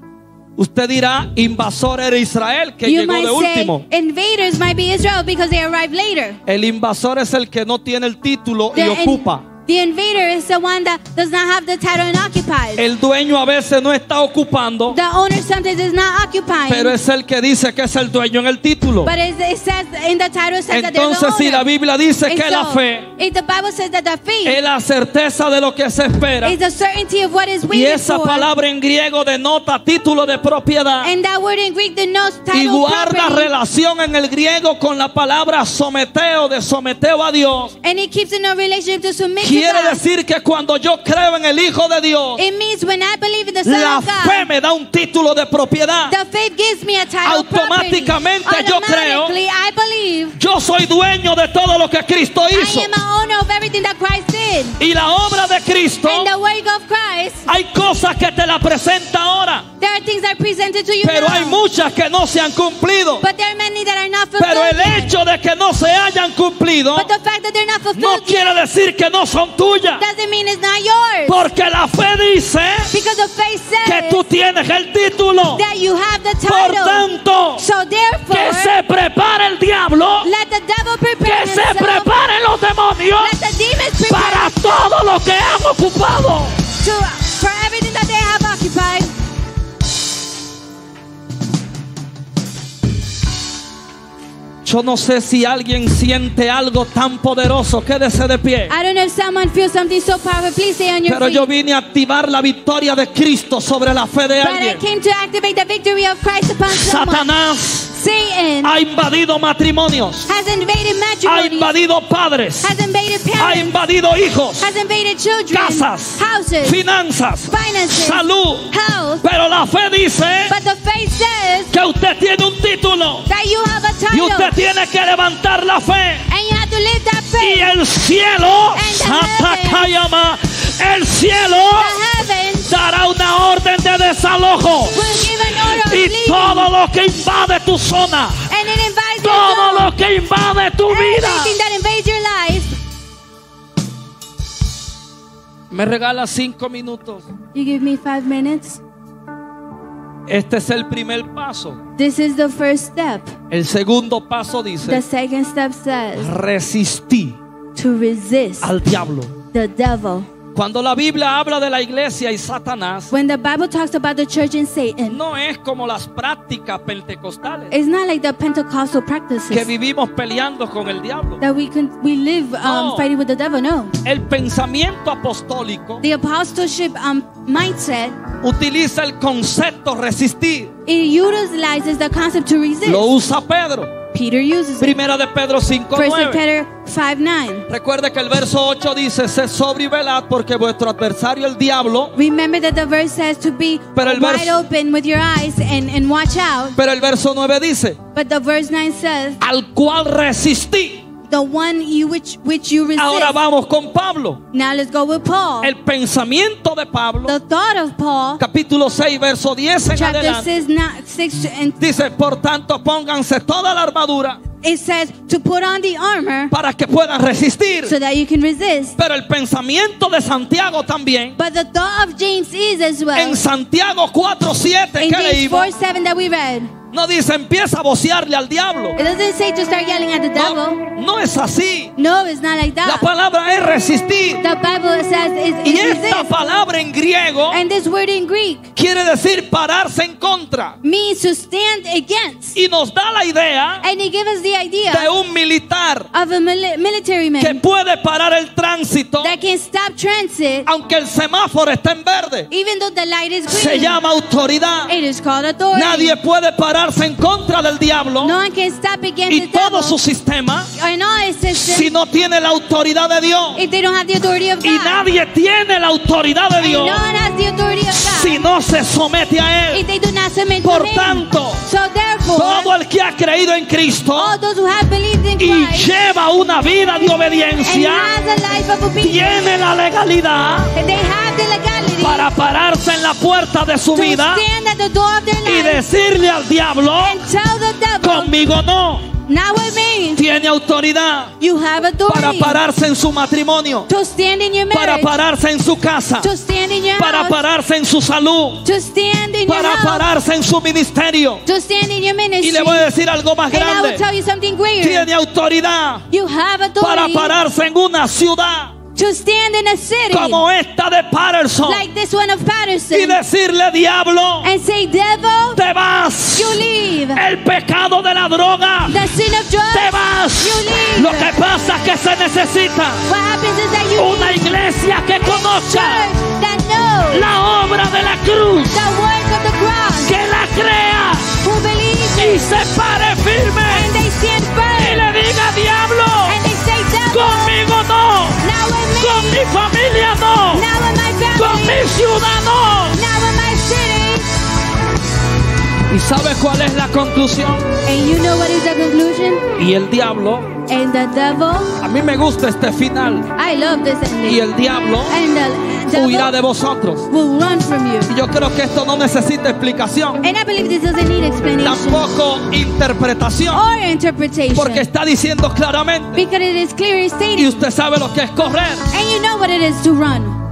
Usted dirá, invasor era Israel, que You llegó might de último. say invaders might be Israel because they arrived later. El invasor es el que no tiene el título y The, ocupa. the invader is the one that does not have the title and occupies. El dueño a veces no está ocupando, The owner sometimes is not occupying. pero es el que dice que es el dueño en el título. But it says in the title, it says that they're the Entonces, si owner. la Biblia dice And que la so, fe if the Bible says that the faith es la certeza de lo que se espera, is the certainty of what is y waiting esa for, palabra en griego denota título de propiedad, and that word in Greek denotes y title guarda property, relación en el griego con la palabra someteo, de someteo a Dios, and it keeps in a relationship to submit to quiere God. decir que cuando yo creo en el Hijo de Dios, It means when I believe in the Son la of God, fe me da un título de propiedad. the faith gives me a title of property. Automáticamente yo creo, Automatically, I believe yo soy dueño de todo lo que Cristo hizo, I am an owner of everything that Christ did. y la obra de Cristo, And the work of Christ, hay cosas que te la presenta ahora, there are things that are presented to you pero now, hay muchas que no se han cumplido. but there are many that are not fulfilled Pero el yet. hecho de que no se hayan cumplido But the fact that they're not no fulfilled quiere decir que no son tuyas, doesn't mean it's not yours. porque la fe dice Because the faith que says tú tienes el título. that you have the Por title. tanto, So therefore, que se prepare el diablo, let the devil prepare que se himself. preparen los demonios Let the demons prepare para todo lo que han ocupado. for everything that they have occupied. Yo no sé si alguien siente algo tan poderoso. Quédese de pie. I don't know if someone feels something so powerful. Please stay on your Pero feet. yo vine a activar la victoria de Cristo sobre la fe de But I alguien. came to activate the victory of Christ upon someone. Satanás Satan ha invadido matrimonios, has invaded ha matrimony, invadido padres, has invaded ha parents, invadido hijos, has invaded children, casas, houses, finanzas, finances, salud. health. Pero la fe dice But the faith says que usted tiene un título that you have a y title, usted tiene que levantar la fe. and you have to live that Y faith. el cielo, And the Satakayama, el cielo The heavens dará una orden de desalojo. will give an order of Y leaving, todo lo que invade tu zona, and it invites you todo to lo que invade tu vida. everything that invades your life. Me regala 5 minutos. You give me 5 minutes. Este es el primer paso. This is the first step. El segundo paso The dice: second step says resistí to resist al diablo. the devil. Cuando la Biblia habla de la iglesia y Satanás, When the Bible talks about the church and Satan, no es como las prácticas pentecostales it's not like the Pentecostal que practices vivimos peleando con el diablo. that we live No. fighting with the devil. No, El pensamiento apostólico the apostleship mindset, utiliza el concepto resistir. it utilizes the concept to resist. Lo usa Pedro. Peter uses it. Primera de Pedro 5:9. 1 Peter 5:9. Recuerde que el verso 8 dice: sed sobrio y velad, porque vuestro adversario el diablo. Remember that the verse says to be Pero el wide verso- open with your eyes and watch out. Pero el verso 9 dice: But the verse 9 says, al cual resistí the one which you resist. Ahora vamos con Pablo. Now let's go with Paul. El pensamiento de Pablo, The thought of Paul, capítulo 6, verso 10 en chapter adelante, 6 and dice: por tanto, pónganse toda la armadura it says to put on the armor para que puedan resistir. so that you can resist. Pero el pensamiento de Santiago también, But the thought of James is as well. en Santiago 4:7 In que James leímos, 4:7 that we read, no dice empieza a vocearle al diablo. it doesn't say to start yelling at the devil. No, no es así. No, it's not like La that. palabra es resistir. The Bible says Y is esta resist. palabra en griego And this word in Greek quiere decir pararse en contra. means to stand against. Y nos da la idea And he gives us the idea de un militar of a military que man puede parar el tránsito that can stop transit aunque el semáforo está en verde. even though the light is Se green. llama autoridad. It is called authority. Nadie puede pararse en contra del diablo No one can stop against y the todo devil su sistema or no its system si no tiene la autoridad de Dios. if they don't have the authority of Y God. nadie tiene la autoridad de And Dios no one has the authority of God si no se somete a if Él. they do not submit to Por him. tanto, So therefore, todo el que ha creído en Cristo all those who have believed in y Christ lleva una vida de and obediencia has a life of obedience, tiene la legalidad they have the legality para pararse en la puerta de su to vida stand at the door of their y life decirle al diablo: and tell the devil, conmigo no. not with me. Tiene autoridad You have para authority pararse en su matrimonio, to stand in your para marriage, pararse en su casa, to stand in your para house, pararse en su salud, to stand in your para house, pararse en su ministerio. to stand in your Y ministry. le voy a decir algo más And I will grande: tell you something greater. tiene autoridad You have para authority pararse en una ciudad to stand in a city como esta de Patterson like this one of y Patterson decirle: diablo, and say, devil, te vas. you leave. El pecado de la droga, The sin of drugs, te vas. you leave. Lo que pasa es que se necesita What happens is that you una leave iglesia que conozca church that knows la obra de la cruz, the work of the cross, que la crea who believes y it, se pare firme and they stand y firm, le diga: diablo, and they say, devil, conmigo no, not with con me, mi familia no, not with my con family, mi ciudad no. not with my city. ¿Y sabes cuál es la conclusión? And you know what is the conclusion? Y el diablo, And the devil, a mí me gusta este final, I love this ending. y el diablo And the huirá de devil vosotros. will run from you. Y yo creo que esto no necesita explicación, And I believe this doesn't need explanation tampoco interpretación, or interpretation. porque está diciendo claramente, Because it is clearly y stated. usted sabe lo que es correr. And you know what it is to run.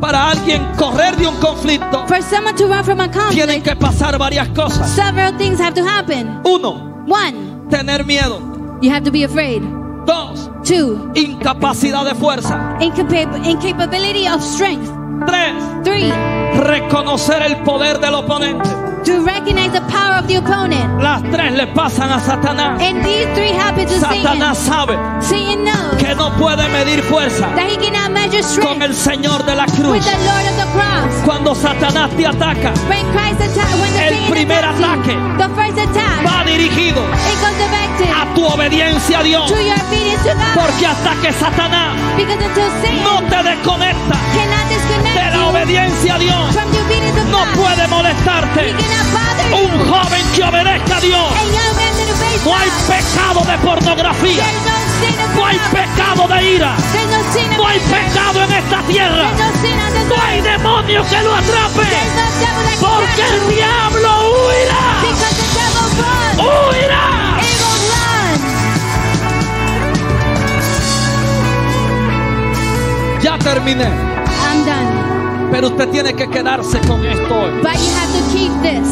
Para alguien correr de un conflicto, For someone to run from a tienen conflict, que pasar varias cosas. several things have to happen. 1, One, tener miedo. you have to be afraid. 2, 2, incapacidad de fuerza. incapability of strength. 3, 3, reconocer el poder del oponente. to recognize the power of the opponent. Las 3 le pasan a Satanás. And these 3 happen to Satanás sabe Satan. Satan knows que no puede medir fuerza that he cannot measure con strength el Señor de la with cruz. the Lord of the cross. Cuando Satanás te ataca, When Christ when the El Satan primer attacks ataque you, the first attack, va dirigido it goes directed a tu obediencia a Dios. to your obedience to God. Porque hasta que Satanás Because until Satan no te desconecta cannot disconnect de la you obediencia a Dios, from the obedience of no God, puede he molestarte. cannot bother you. Un joven que obedezca a Dios, A young man that obeys no hay God, pecado de pornografía, there's no sin of no hay God. pecado de ira, There's no sin of no hay anger. pecado en esta tierra, There's no sin on this no hay earth. demonio que lo atrape, There's no devil that can porque catch el you. diablo huirá, Because the devil runs. huirá. It will run. Ya terminé, I'm done. pero usted tiene que quedarse con esto hoy, But you have to keep this.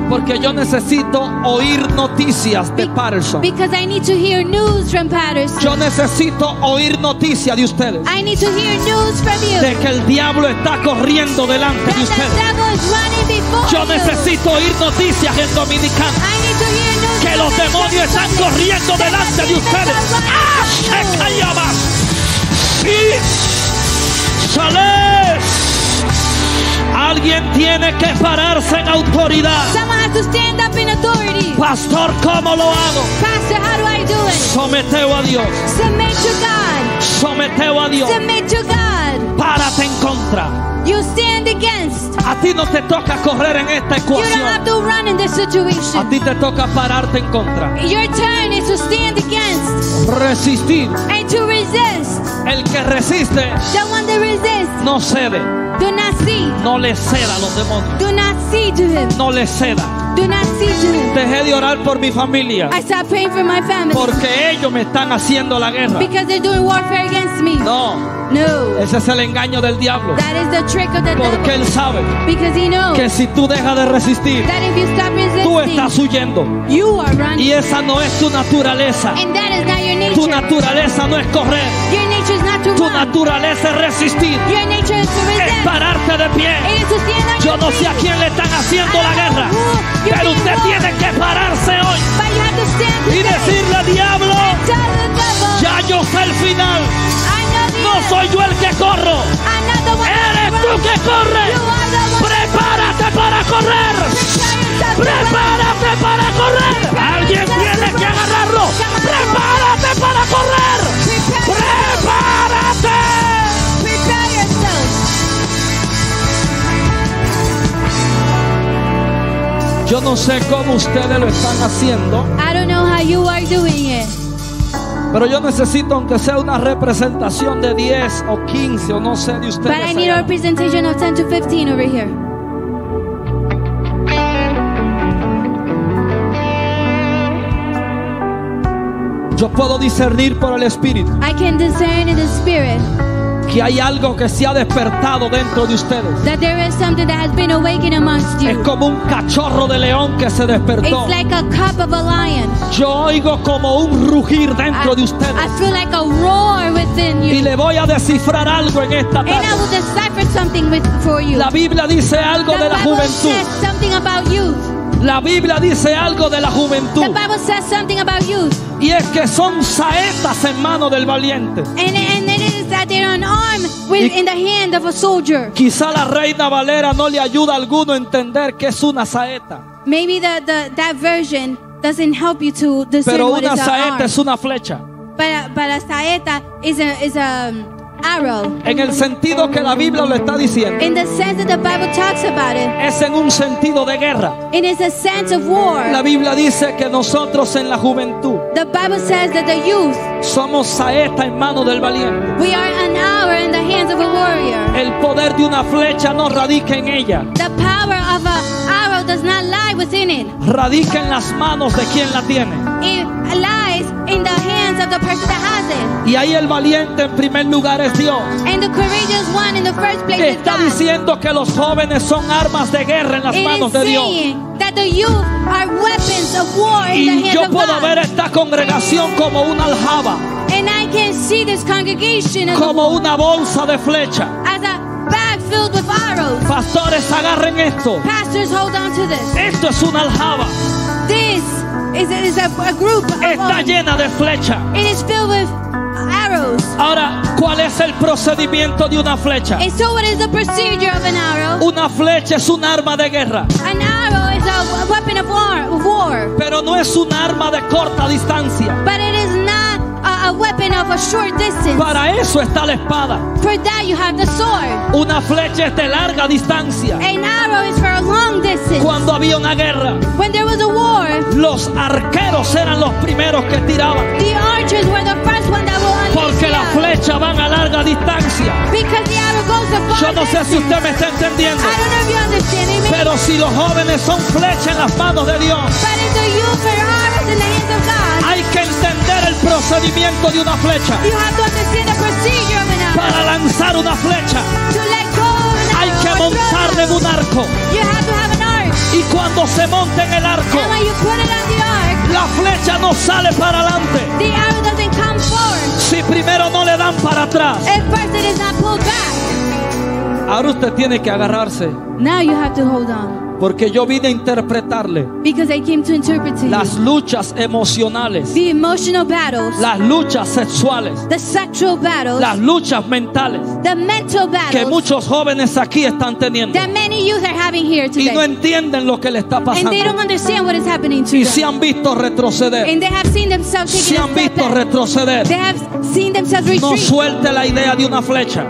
porque yo necesito oír noticias de Patterson. Because I need to hear news from Patterson. Yo necesito oír noticias de ustedes, I need to hear news from you. de que el diablo está corriendo delante That de the ustedes. devil is running before Yo you. necesito oír noticias en Dominicana, I need to hear news que from los the demonios están devil. corriendo That the delante de demons ustedes. are running ¡Ah! from ¡Se you. callaba! ¡Sí! ¡Sales! Alguien tiene que pararse en autoridad. Someone has to stand up in authority. Pastor, ¿cómo lo hago? Pastor, how do I do it? Someteo a Dios. Submit to God. Someteo a Dios. Submit to God. Párate en contra. You stand against. A ti no te toca correr en esta You don't ecuación. have to run in this A situation. ti te toca pararte en contra. Your turn is to stand against. resistir. and to resist. El que resiste The one that resists, no cede, do not cede. no le ceda a los demonios, Do not cede to him. no le ceda. Do not cede to him. Dejé de orar por mi familia I stopped praying for my family porque ellos me están haciendo la guerra. because they're doing warfare against me. No, No. ese es el engaño del diablo, That is the trick of the porque devil. él sabe Because he knows que si tú dejas de resistir, that if you stop tú resisting, estás huyendo, you are running. y esa no es tu naturaleza. And that is not your Tu nature. naturaleza no es correr, Your nature is not to tu run. naturaleza es resistir, Your nature is to es resist. pararte de pie. It is to stand on Yo your no sé a feet. quién le están haciendo la guerra, pero usted tiene que pararse hoy But you have to stand y today. decirle, diablo, Tell the devil, ya yo sé el final, I know the no end. soy yo el que corro, I'm not the one eres that tú runs. que corres. You are the one. Prepárate para correr, Prepare yourself to run. prepárate para correr. Alguien tiene que agarrarlo. Prepárate para correr, prepárate. Prepare yourself. Yo no sé cómo ustedes lo están haciendo, I don't know how you are doing it, pero yo necesito, aunque sea una representación de 10 o 15 o no sé de but I ustedes, need a allá. representation of 10 to 15 over here. Yo puedo discernir por el Espíritu I can discern in the spirit que hay algo que se ha despertado dentro de ustedes. that there is something that has been awakened amongst Es you. como un cachorro de león que se despertó. It's like a cup of a lion. Yo oigo como un rugir dentro de I ustedes. feel like a roar within Y you. le voy a descifrar algo en esta And I tarde. will decipher something for you. La Biblia dice algo The de la Bible juventud. says something about youth. La Biblia dice algo de la The juventud. Bible says something about youth. Y es que son saetas en mano del valiente. And it is that they're an arm in the hand of a soldier. Quizá la Reina Valera no le ayuda a alguno a entender que es una saeta. Maybe that version doesn't help you to discern Pero what is una an saeta arm. es una flecha. But a saeta is a arrow. En el sentido que la Biblia lo está diciendo. In the sense that the Bible talks about it. Es en un sentido de guerra. It is a sense of war. La Biblia dice que nosotros en la juventud The Bible says that the youth, somos saeta en mano del valiente. we are an hour in the hands of a warrior. El poder de una flecha no radica en ella, The power of an arrow does not lie within it. radica en las manos de quien la tiene. It lies in the hands of the person that has it. Y ahí el valiente en primer lugar es Dios. And the courageous one in the first place is Está God. diciendo que los jóvenes son armas de guerra en las It manos is de Dios. saying that the youth are weapons of war in the Y hands yo of puedo God. ver esta congregación como una aljaba, And I can see this congregation as como una bolsa de flecha. a bag filled with arrows. Pastores, agarren esto. Pastors, hold on to this. Esto es una aljaba. This is a group of Está arms. llena de flecha. It is filled with arrows. Ahora, ¿cuál es el procedimiento de una flecha? And so what is the procedure of an arrow? Una flecha es un arma de guerra, An arrow is a weapon of war. pero no es un arma de corta distancia. But it is not a weapon of a short distance. Para eso está la espada. For that you have the sword. Una flecha es de larga distancia. An arrow is for a long distance. Cuando había una guerra, When there was a war, los arqueros eran los primeros que tiraban, the archers were the first one that will unleash porque the las arrow. flechas van a larga distancia. Because the arrow goes a far Yo no sé si distance. usted me está entendiendo, I don't know if you understand me. pero si los jóvenes son flechas en las manos de Dios, But if the youth are arrows in the hands of God, hay que entender el procedimiento de una flecha. you have to understand the procedure of an arrow. Para lanzar una flecha To let go of an hay arrow que or montarle en throw, un arco, you have to have an arc. y cuando se monte en el arco, And when you put it on the arc, la flecha no sale para adelante the arrow doesn't come forward. si primero no le dan para atrás. At first it is not pulled back. Ahora usted tiene que agarrarse, Now you have to hold on. porque yo vine a interpretarle Because I came to interpret to las you luchas emocionales, the emotional battles, las luchas sexuales, the sexual battles, las luchas mentales the mental que battles muchos jóvenes aquí están teniendo that many youth are having here y today. no entienden lo que le está And pasando they don't understand what is happening to y them. se han visto retroceder, And they have seen themselves se taking a han step visto back. retroceder. They have seen themselves No retreat. suelte la idea de una flecha.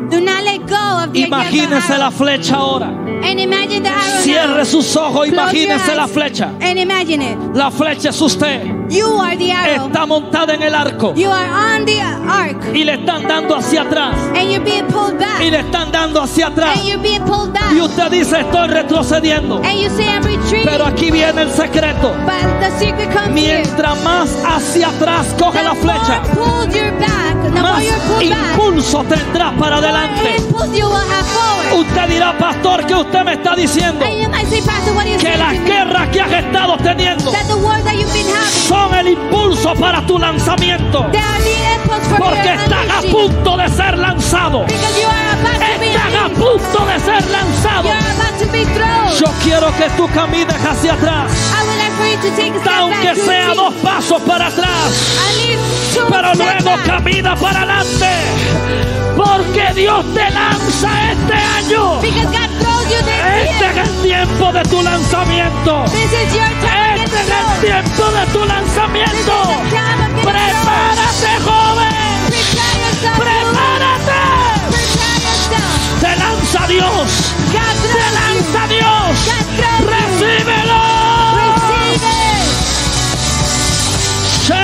Do not let go of the idea of the Imagínese arrow. la flecha ahora. And imagine the arrow Cierre now. sus ojos, Close your imagínese la eyes flecha. And imagine it. La flecha es usted. You are the arrow. Está montada en el arco. You are on the ark. Y le están dando hacia atrás. And you're being pulled back. Y le están dando hacia atrás. And you're being pulled back. Y usted dice, estoy retrocediendo. And you say, I'm retreating. Pero aquí viene el secreto. But the secret comes here. Mientras más hacia atrás coge la flecha, The more pulled you're back, the more más you're pulled back, impulso tendrás para the more adelante. impulse you will have forward. Usted dirá, pastor, que usted me está diciendo And you might say, Pastor, what are you que saying las to me? guerras que has estado teniendo That the wars that you've been having, son el impulso para tu lanzamiento. they are the impulse for Porque your están a unleashing. punto de ser lanzados. Because you are about to be Están a unleashed. punto de ser lanzados. You are about to be thrown. Yo quiero que tú camines hacia atrás, I would like for you to take a step aunque back, sea to dos pasos para atrás, at least 2 pero steps luego back. camina para adelante, porque Dios te lanza este año. Because God throws you this Este es year. el tiempo de tu lanzamiento. This is your time to Este get es el thrown. tiempo de tu This lanzamiento. is the time of getting thrown. Prepárate, joven. Prepare yourself. Prepárate. Prepare yourself. Te lanza Dios. God Te throws you. lanza Dios. God throws you. Recíbelo. Receive it. Sí.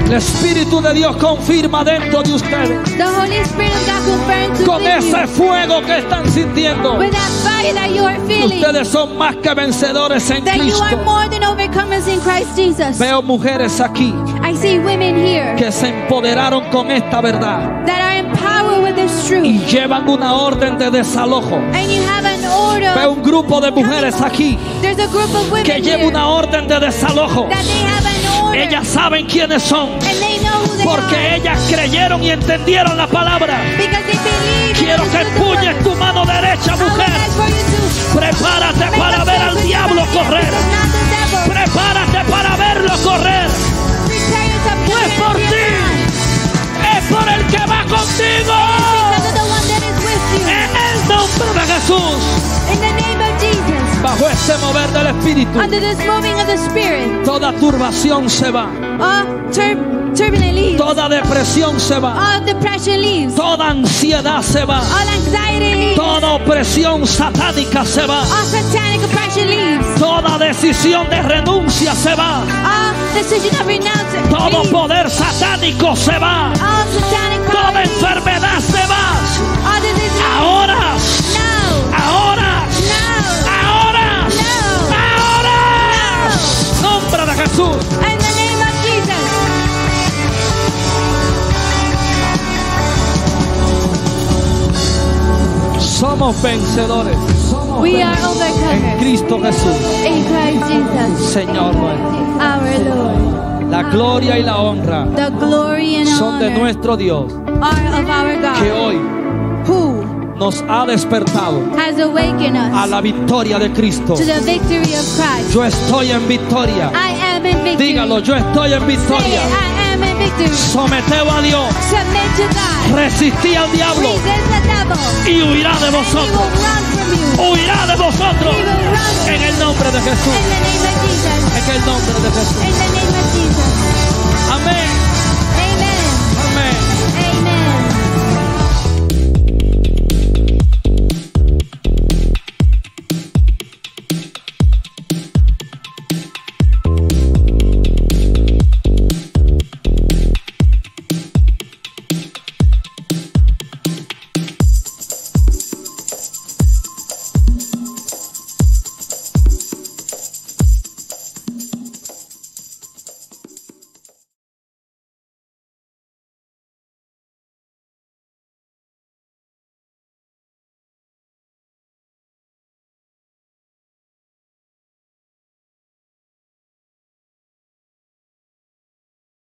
El Espíritu de Dios confirma dentro de ustedes The Holy Spirit of God confirms con within ese you, fuego que están sintiendo. with that fire that you are feeling, Ustedes son más que vencedores en that you are Cristo. more than overcomers in Christ Jesus. Veo mujeres aquí I see women here que se empoderaron con esta verdad that are empowered with this y truth, llevan una orden de desalojo. and you have an order. Veo un grupo de mujeres aquí There's a group of women que lleva here una orden de desalojo. that they have an order, Ellas saben quiénes son and they know who they porque are ellas creyeron y entendieron la palabra. because they believe. Quiero and que understood the empuñes word. tu mano derecha, I would mujer. like for you to Prepárate make para a ver choice al with diablo your hand, correr. because not the devil. Prepárate para verlo correr. Prepare yourself to No es por be ti, es por el que va contigo. because of the one that is with you. En el nombre de Jesús. In the name of Jesus, Bajo este mover del Espíritu, under this moving of the Spirit, toda turbación se va, all turbulent leaves, toda depresión se va, all depression leaves, toda ansiedad se va, all anxiety leaves, toda opresión satánica se va, all satanic oppression leaves, toda decisión de renuncia se va, all decision of renouncement todo leaves, poder satánico se va, all satanic toda power leaves, enfermedad se va. all disease leaves. Ahora, No, ahora, no, ahora, no. ahora. Nombre de Jesús. In the name of Jesus. Somos vencedores We are en overcomers Cristo Jesús, in Christ Jesus, Señor nuestro. our Lord. La gloria y la honra The glory and son de honor nuestro Dios, are of our que God, hoy who nos ha despertado has awakened a us la victoria de Cristo. to the victory of Christ. Yo estoy en victoria. I am in victory. Dígalo, yo estoy en Say victoria. it, I am in victory. Someteo a Dios, Submit to God. resistí al diablo Resist the devil. y huirá de He will vosotros. run from you. Huirá de vosotros. He will run from En you. el nombre de Jesús. In the name of Jesus. En el nombre de Jesús. In the name of Jesus. Amén. Amen. Amén. Amen.